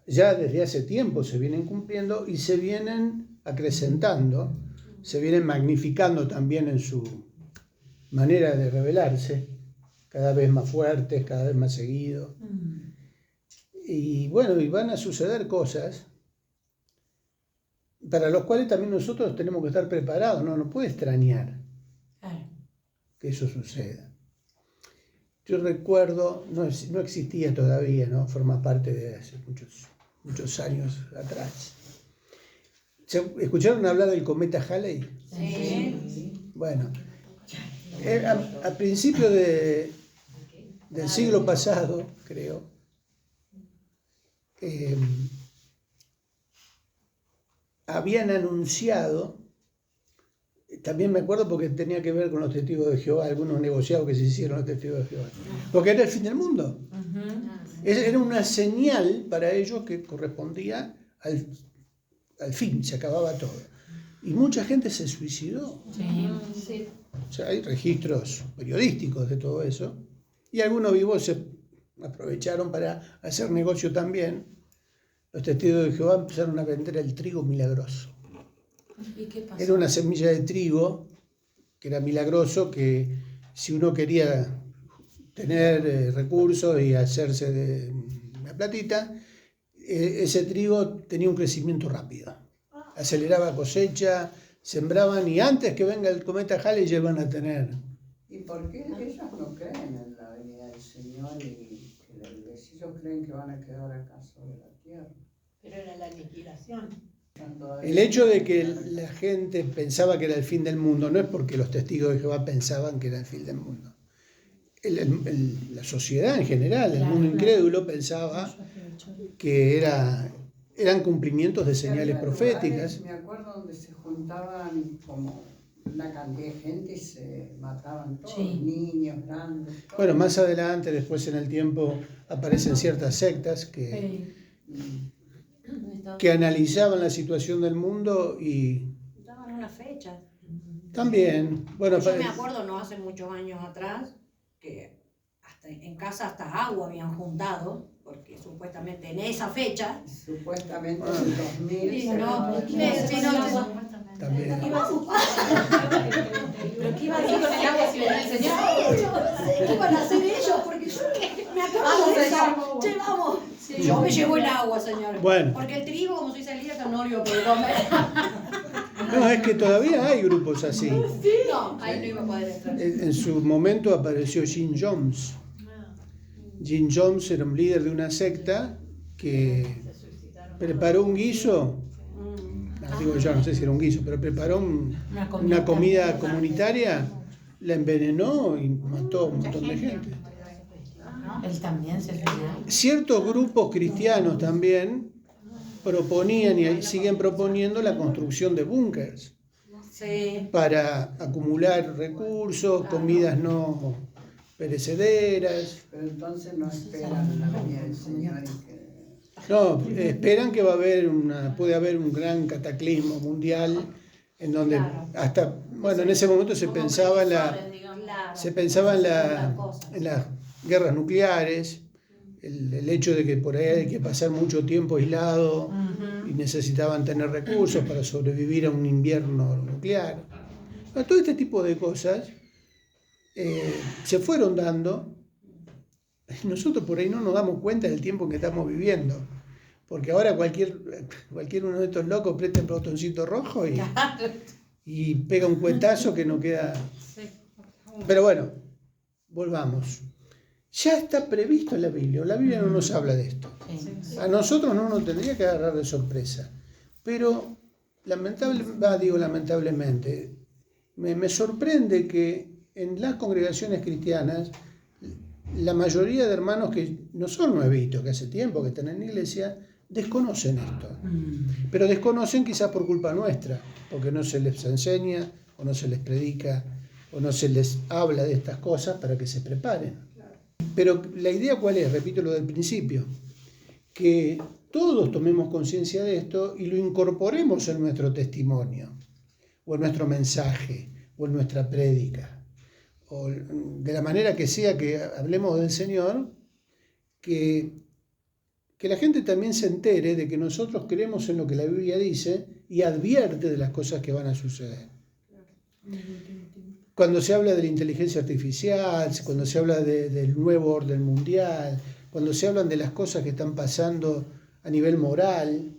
ya desde hace tiempo se vienen cumpliendo y se vienen acrecentando, se vienen magnificando también en su manera de revelarse, cada vez más fuertes, cada vez más seguido. Y bueno, y van a suceder cosas para las cuales también nosotros tenemos que estar preparados, no puede extrañar Claro. que eso suceda. Yo recuerdo, no existía todavía, ¿no? Forma parte de hace muchos años atrás. ¿Escucharon hablar del cometa Halley? Sí. Bueno, a principios del siglo pasado, creo, habían anunciado, también me acuerdo porque tenía que ver con los testigos de Jehová, algunos negociados que se hicieron los testigos de Jehová, porque era el fin del mundo. Era una señal para ellos que correspondía al fin, se acababa todo. Y mucha gente se suicidó. Sí. O sea, hay registros periodísticos de todo eso. Y algunos vivos se aprovecharon para hacer negocio también. Los testigos de Jehová empezaron a vender el trigo milagroso. ¿Y qué pasó? Era una semilla de trigo que era milagroso, que si uno quería tener recursos y hacerse de una platita, ese trigo tenía un crecimiento rápido. Aceleraba cosecha, sembraban y antes que venga el cometa Halley ya van a tener. ¿Y por qué ellos no creen en la venida del Señor y que ellos creen que van a quedar acá sobre la tierra? Pero era la aniquilación. El hecho de que la gente pensaba que era el fin del mundo no es porque los testigos de Jehová pensaban que era el fin del mundo. La sociedad en general, el mundo incrédulo, pensaba que eran cumplimientos de señales proféticas. Me acuerdo donde se juntaban como una cantidad de gente y se mataban todos, niños, grandes. Todos. Bueno, más adelante, después en el tiempo, aparecen ciertas sectas que analizaban la situación del mundo y Daban una fecha. también, bueno, Yo me acuerdo, no hace muchos años atrás, que en casa hasta agua habían juntado, porque supuestamente en esa fecha. Supuestamente en el 2000. Digo, no, también. ¿Pero qué iba a decir con el agua si venía el Señor? No sé qué iban a hacer ellos, porque yo me acuerdo de eso. Che, vamos. Yo me llevo el agua, señor. Bueno. Porque el trigo, como soy salida, no lo iba a poder comer. No, es que todavía hay grupos así. No, ahí no iba a poder entrar. En su momento apareció Jim Jones. Jim Jones era un líder de una secta que preparó un guiso. Digo, yo no sé si era un guiso, pero preparó una comida comunitaria, la envenenó y mató a un montón de gente. Él también se suicidó. Ciertos grupos cristianos también proponían y siguen proponiendo la construcción de búnkers para acumular recursos, comidas no perecederas. Pero entonces no esperan la venida del Señor. No, esperan que puede haber un gran cataclismo mundial en donde hasta, bueno, en ese momento se pensaba en las guerras nucleares, el hecho de que por ahí hay que pasar mucho tiempo aislado y necesitaban tener recursos para sobrevivir a un invierno nuclear. Bueno, todo este tipo de cosas se fueron dando. Nosotros por ahí no nos damos cuenta del tiempo que estamos viviendo, porque ahora cualquier uno de estos locos aprieta el botoncito rojo y pega un cuetazo que no queda. Pero bueno, volvamos. Ya está previsto en la Biblia no nos habla de esto. A nosotros no nos tendría que agarrar de sorpresa, pero lamentablemente me sorprende que en las congregaciones cristianas la mayoría de hermanos que no son nuevitos, que hace tiempo que están en la iglesia, desconocen esto. Pero desconocen quizás por culpa nuestra, porque no se les enseña, o no se les predica, o no se les habla de estas cosas para que se preparen. Pero la idea ¿cuál es? Repito lo del principio, que todos tomemos conciencia de esto y lo incorporemos en nuestro testimonio, o en nuestro mensaje, o en nuestra prédica. O de la manera que sea que hablemos del Señor, que la gente también se entere de que nosotros creemos en lo que la Biblia dice y advierte de las cosas que van a suceder. Cuando se habla de la inteligencia artificial, cuando se habla del nuevo orden mundial, cuando se hablan de las cosas que están pasando a nivel moral,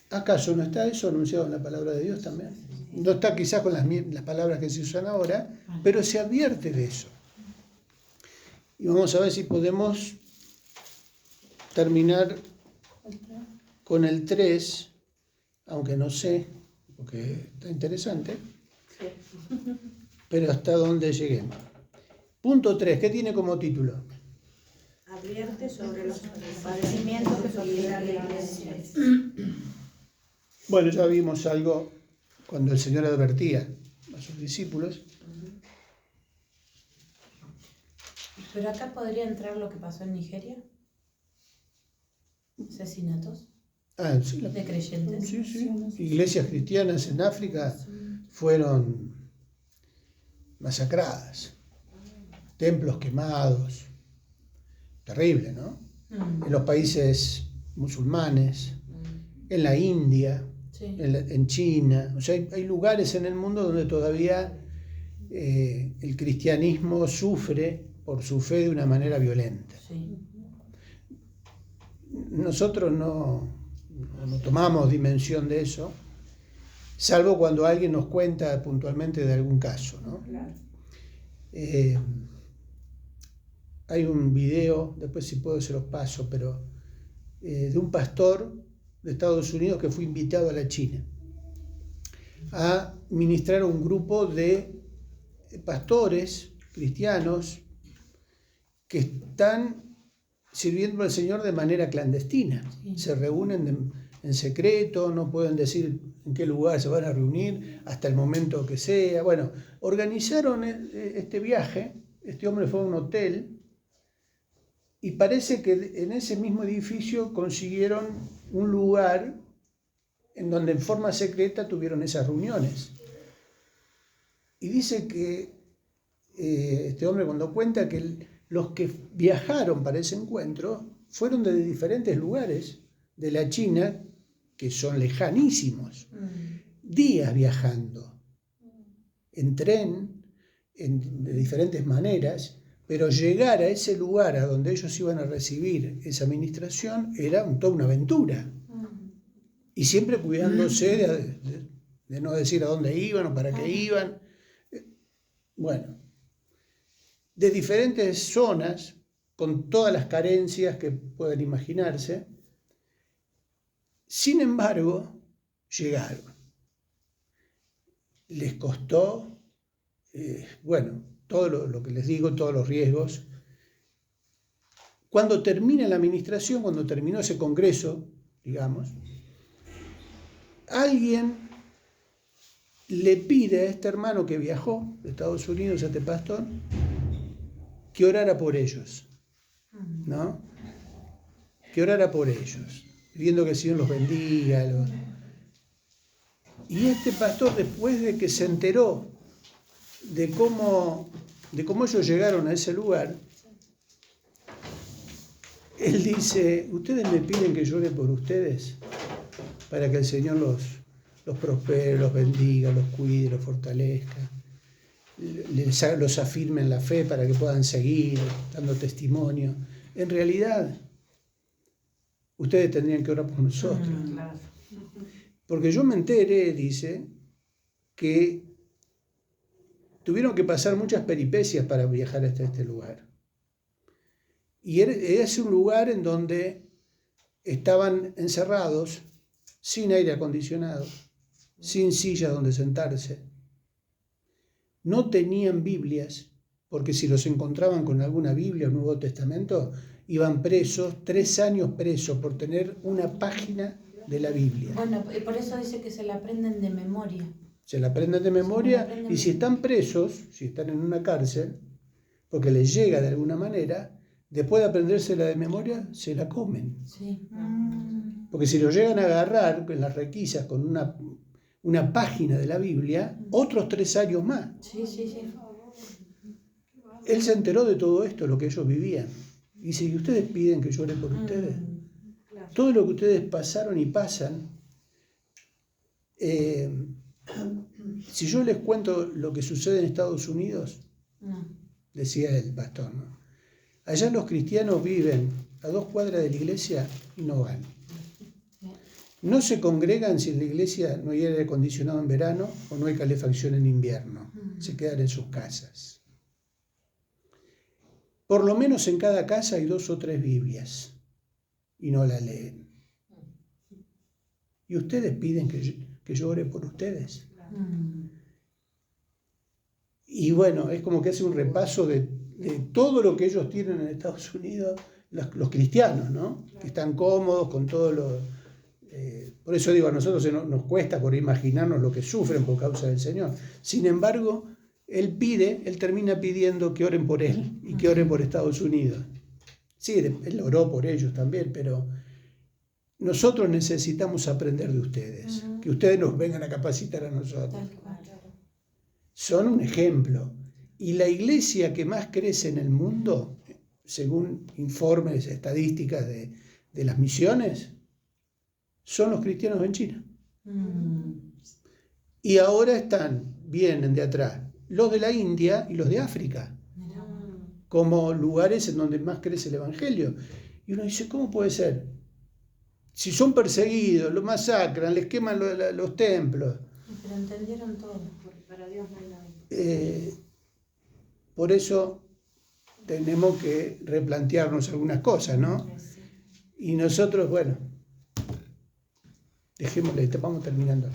¿acaso no está eso anunciado en la palabra de Dios también? No está quizás con las palabras que se usan ahora, pero se advierte de eso. Y vamos a ver si podemos terminar con el 3, aunque no sé, porque está interesante, pero hasta dónde lleguemos. Punto 3, ¿qué tiene como título? Advierte sobre los padecimientos que sufrirá la iglesia. Bueno, ya vimos algo cuando el Señor advertía a sus discípulos. Pero acá podría entrar lo que pasó en Nigeria. Asesinatos Sí, de creyentes. Sí. Iglesias cristianas en África fueron masacradas, templos quemados, terrible, ¿no? En los países musulmanes, en la India, en China, o sea, hay lugares en el mundo donde todavía el cristianismo sufre por su fe de una manera violenta. Sí. Nosotros no tomamos dimensión de eso, salvo cuando alguien nos cuenta puntualmente de algún caso, ¿no? Claro. Hay un video, después si puedo se los paso, pero de un pastor de Estados Unidos que fue invitado a la China a ministrar a un grupo de pastores cristianos que están sirviendo al Señor de manera clandestina. Sí. Se reúnen en secreto, no pueden decir en qué lugar se van a reunir hasta el momento que sea. Bueno, organizaron este viaje, este hombre fue a un hotel y parece que en ese mismo edificio consiguieron un lugar en donde en forma secreta tuvieron esas reuniones. Y dice que este hombre cuando cuenta que los que viajaron para ese encuentro fueron de diferentes lugares de la China, que son lejanísimos, días viajando, en tren, de diferentes maneras, pero llegar a ese lugar a donde ellos iban a recibir esa administración era toda una aventura. Y siempre cuidándose de no decir a dónde iban o para qué iban. Bueno, de diferentes zonas, con todas las carencias que puedan imaginarse. Sin embargo, llegaron. Les costó, todo lo que les digo, todos los riesgos. Cuando termina la administración, cuando terminó ese congreso, digamos, alguien le pide a este hermano que viajó de Estados Unidos, a este pastor, que orara por ellos, ¿no? Que orara por ellos, pidiendo que el Señor los bendiga. Y este pastor, después de que se enteró de cómo ellos llegaron a ese lugar, él dice, ustedes me piden que yo ore por ustedes para que el Señor los prospere, los bendiga, los cuide, los fortalezca, los afirme en la fe para que puedan seguir dando testimonio. En realidad, ustedes tendrían que orar por nosotros. Claro. Porque yo me enteré, dice, que tuvieron que pasar muchas peripecias para viajar hasta este lugar. Y es un lugar en donde estaban encerrados, sin aire acondicionado, sin sillas donde sentarse. No tenían Biblias, porque si los encontraban con alguna Biblia o Nuevo Testamento, iban presos, 3 años presos por tener una página de la Biblia. Bueno, y por eso dice que se la aprenden de memoria. Se la aprenden de memoria y si están presos, si están en una cárcel, porque les llega de alguna manera, después de aprendérsela de memoria, se la comen. Sí. Porque si lo llegan a agarrar en las requisas con una página de la Biblia, otros 3 años más. Sí, sí, sí. Él se enteró de todo esto, lo que ellos vivían. Y dice, ¿y ustedes piden que yo ore por ustedes? Todo lo que ustedes pasaron y pasan, si yo les cuento lo que sucede en Estados Unidos, decía el pastor, ¿no? Allá los cristianos viven a 2 cuadras de la iglesia y no van. No se congregan si en la iglesia no hay aire acondicionado en verano o no hay calefacción en invierno. Se quedan en sus casas. Por lo menos en cada casa hay 2 o 3 Biblias y no la leen. Y ustedes piden que yo ore por ustedes. Y bueno, es como que hace un repaso de todo lo que ellos tienen en Estados Unidos, los cristianos, ¿no? Que están cómodos con todo lo... por eso digo, a nosotros nos cuesta por imaginarnos lo que sufren por causa del Señor. Sin embargo, él termina pidiendo que oren por él y que oren por Estados Unidos. Sí, él oró por ellos también, pero nosotros necesitamos aprender de ustedes, que ustedes nos vengan a capacitar a nosotros. Son un ejemplo. Y la iglesia que más crece en el mundo, según informes, estadísticas de las misiones, son los cristianos en China. Y ahora vienen de atrás los de la India y los de África, como lugares en donde más crece el Evangelio. Y uno dice, ¿cómo puede ser? Si son perseguidos, los masacran, les queman los templos. Pero entendieron todo, porque para Dios no hay nada. Por eso tenemos que replantearnos algunas cosas, ¿no? Y nosotros, bueno, dejémosle, vamos terminando.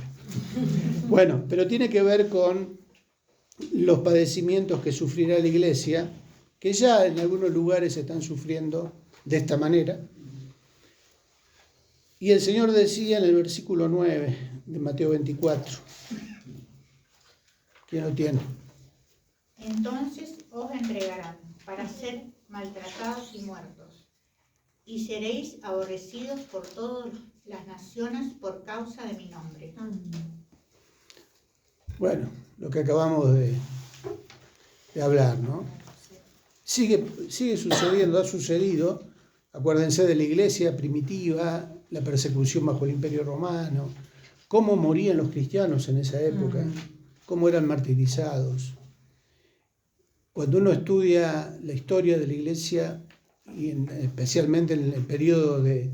Bueno, pero tiene que ver con los padecimientos que sufrirá la iglesia, que ya en algunos lugares se están sufriendo de esta manera. Y el Señor decía en el versículo 9 de Mateo 24, ¿quién lo tiene? Entonces os entregarán para ser maltratados y muertos, y seréis aborrecidos por todas las naciones por causa de mi nombre. Bueno, lo que acabamos de hablar, ¿no? Sigue sucediendo, ha sucedido. Acuérdense de la iglesia primitiva, la persecución bajo el Imperio Romano, cómo morían los cristianos en esa época, cómo eran martirizados. Cuando uno estudia la historia de la iglesia, y especialmente en el periodo de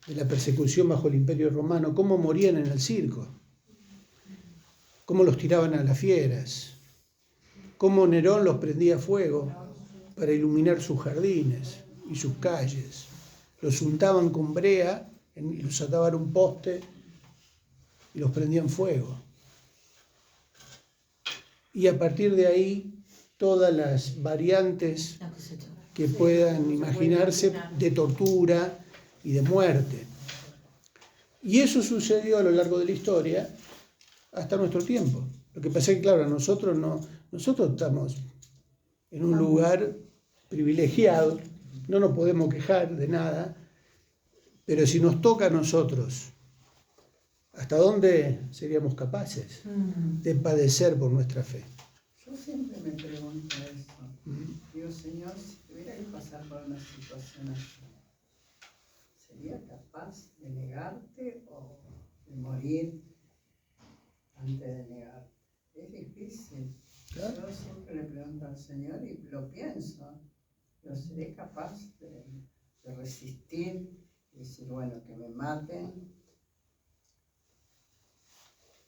la persecución bajo el Imperio Romano, cómo morían en el circo, cómo los tiraban a las fieras, cómo Nerón los prendía fuego para iluminar sus jardines y sus calles. Los untaban con brea y los ataban a un poste y los prendían fuego. Y a partir de ahí, todas las variantes que puedan imaginarse de tortura y de muerte. Y eso sucedió a lo largo de la historia hasta nuestro tiempo. Lo que pasa es que, claro, nosotros estamos en un lugar privilegiados, no nos podemos quejar de nada, pero si nos toca a nosotros, ¿hasta dónde seríamos capaces de padecer por nuestra fe? Yo siempre me pregunto eso. Digo, Señor, si tuviera que pasar por una situación así, ¿sería capaz de negarte o de morir antes de negarte? Es difícil. Claro. Yo siempre le pregunto al Señor y lo pienso. ¿Yo seré capaz de resistir y decir, bueno, que me maten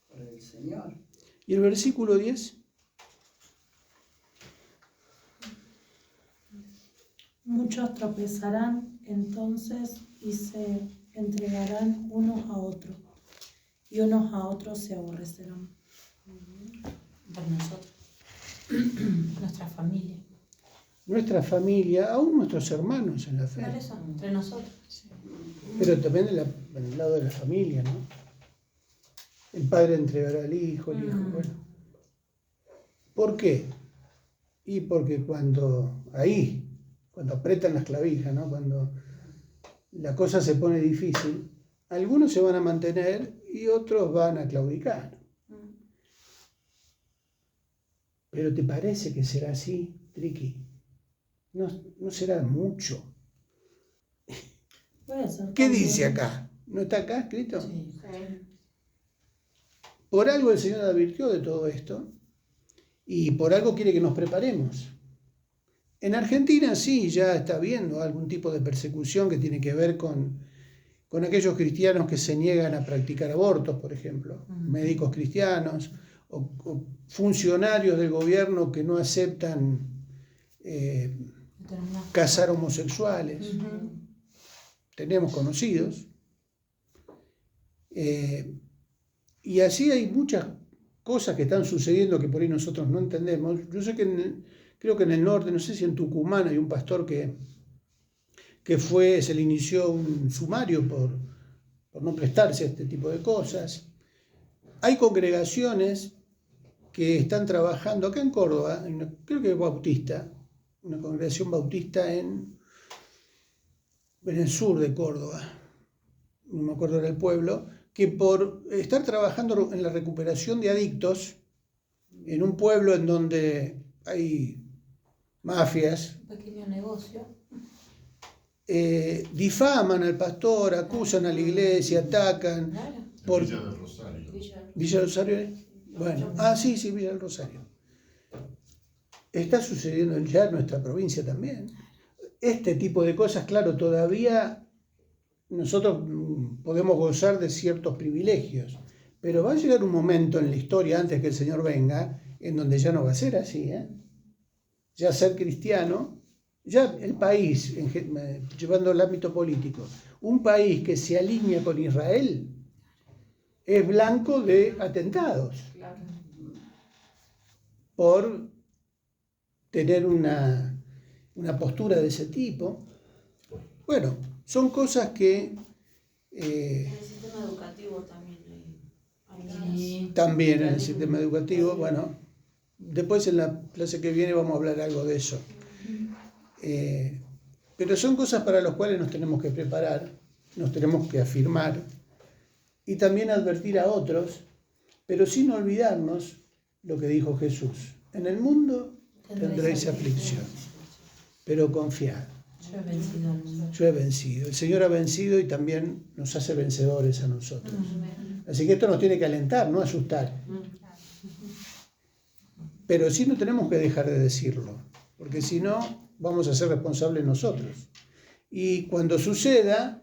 por el Señor? ¿Y el versículo 10? Muchos tropezarán entonces y se entregarán unos a otros, y unos a otros se aborrecerán. Por nosotros, nuestra familia. Nuestra familia, aún nuestros hermanos en la fe. Por eso, entre nosotros. Pero también en el lado de la familia, ¿no? El padre entregará al hijo, el hijo, bueno. ¿Por qué? Y porque cuando apretan las clavijas, ¿no? Cuando la cosa se pone difícil, algunos se van a mantener y otros van a claudicar. Pero ¿te parece que será así, Triqui? No será mucho. ¿Qué dice acá? ¿No está acá escrito? Sí. Por algo el Señor advirtió de todo esto y por algo quiere que nos preparemos. En Argentina sí, ya está habiendo algún tipo de persecución que tiene que ver con aquellos cristianos que se niegan a practicar abortos, por ejemplo, médicos cristianos o funcionarios del gobierno que no aceptan casar homosexuales. Tenemos conocidos. Y así hay muchas cosas que están sucediendo que por ahí nosotros no entendemos. Yo sé que creo que en el norte, no sé si en Tucumán, hay un pastor que se le inició un sumario por no prestarse a este tipo de cosas. Hay congregaciones que están trabajando acá en Córdoba, creo que es bautista, una congregación bautista en el sur de Córdoba, no me acuerdo del pueblo, que por estar trabajando en la recuperación de adictos, en un pueblo en donde hay mafias, Un pequeño negocio. difaman al pastor, acusan a la iglesia, atacan. Por Villa del Rosario. ¿Villa del Rosario? Bueno, sí, Villa del Rosario. Está sucediendo ya en nuestra provincia también. Este tipo de cosas, claro, todavía nosotros podemos gozar de ciertos privilegios, pero va a llegar un momento en la historia, antes que el Señor venga, en donde ya no va a ser así, Ya ser cristiano, ya el país, llevando el ámbito político, un país que se alinea con Israel es blanco de atentados por tener una postura de ese tipo. Bueno, son cosas que... En el sistema educativo también hay también en el sistema educativo, bueno, después en la clase que viene vamos a hablar algo de eso. Pero son cosas para las cuales nos tenemos que preparar, nos tenemos que afirmar y también advertir a otros, pero sin olvidarnos lo que dijo Jesús. En el mundo tendréis aflicción, pero confiad. Yo he vencido al mundo. Yo he vencido. El Señor ha vencido y también nos hace vencedores a nosotros. Así que esto nos tiene que alentar, no asustar. Pero sí no tenemos que dejar de decirlo, porque si no, vamos a ser responsables nosotros. Y cuando suceda,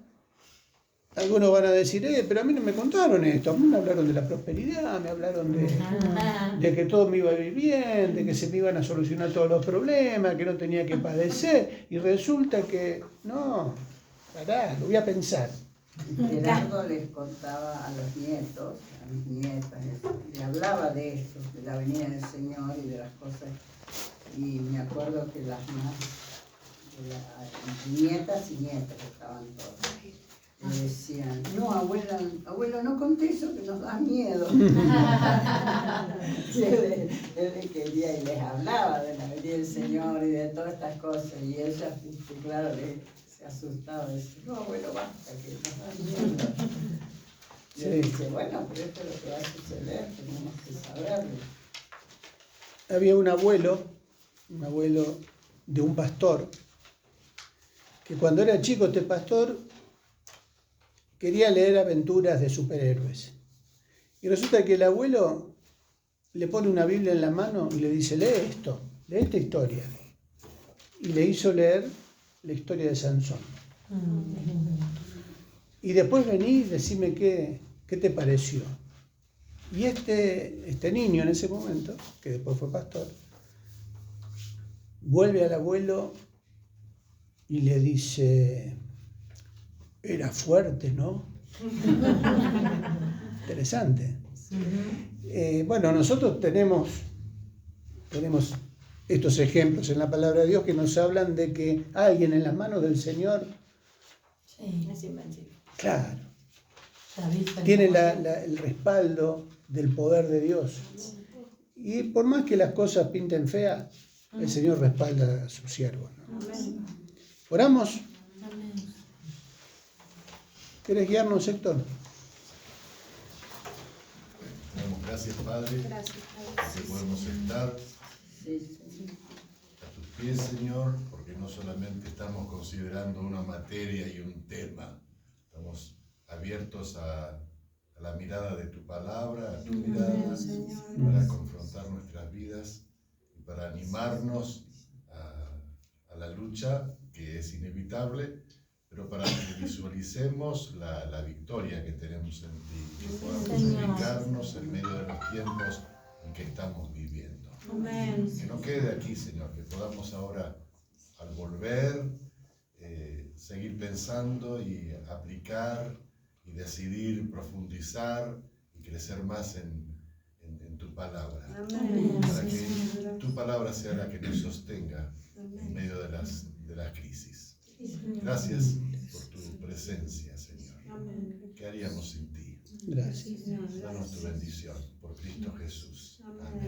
algunos van a decir, pero a mí no me contaron esto, a mí me hablaron de la prosperidad, me hablaron de que todo me iba a ir bien, de que se me iban a solucionar todos los problemas, que no tenía que padecer, y resulta que, no, pará, lo voy a pensar. Gerardo les contaba a los nietos, a mis nietas, le hablaba de esto, de la venida del Señor y de las cosas, y me acuerdo que las más, nietas y nietos estaban todas. Le decían, no, abuela, no conté eso que nos da miedo. Sí, él quería y les hablaba de la venida del Señor y de todas estas cosas. Y ella, claro, se asustaba. Decía, no, abuelo, basta, que nos da miedo. Y él dice, bueno, pero esto es lo que va a suceder, tenemos que saberlo. Había un abuelo de un pastor, que cuando era chico este pastor quería leer aventuras de superhéroes. Y resulta que el abuelo le pone una Biblia en la mano y le dice, lee esto, lee esta historia. Y le hizo leer la historia de Sansón. Y después vení y decime qué te pareció. Y este niño en ese momento, que después fue pastor, vuelve al abuelo y le dice, era fuerte, ¿no? Interesante. Bueno, nosotros tenemos estos ejemplos en la palabra de Dios que nos hablan de que alguien en las manos del Señor, Es invencible. claro, tiene el respaldo del poder de Dios. Y por más que las cosas pinten feas, el Señor respalda a sus siervos, ¿no? ¿Oramos? ¿Querés guiarnos, Héctor? Damos gracias, Padre, porque podemos estar a tus pies, Señor, porque no solamente estamos considerando una materia y un tema, estamos abiertos a la mirada de tu palabra, a tu mirada, para confrontar nuestras vidas y para animarnos a la lucha que es inevitable, pero para que visualicemos la victoria que tenemos en ti, que podamos ubicarnos en medio de los tiempos en que estamos viviendo. Amén. Que no quede aquí, Señor, que podamos ahora, al volver, seguir pensando y aplicar y decidir profundizar y crecer más en tu palabra. Amén. Para que tu palabra sea la que nos sostenga en medio de las crisis. Gracias por tu presencia, Señor. ¿Qué haríamos sin ti? Gracias. Danos tu bendición por Cristo Jesús. Amén.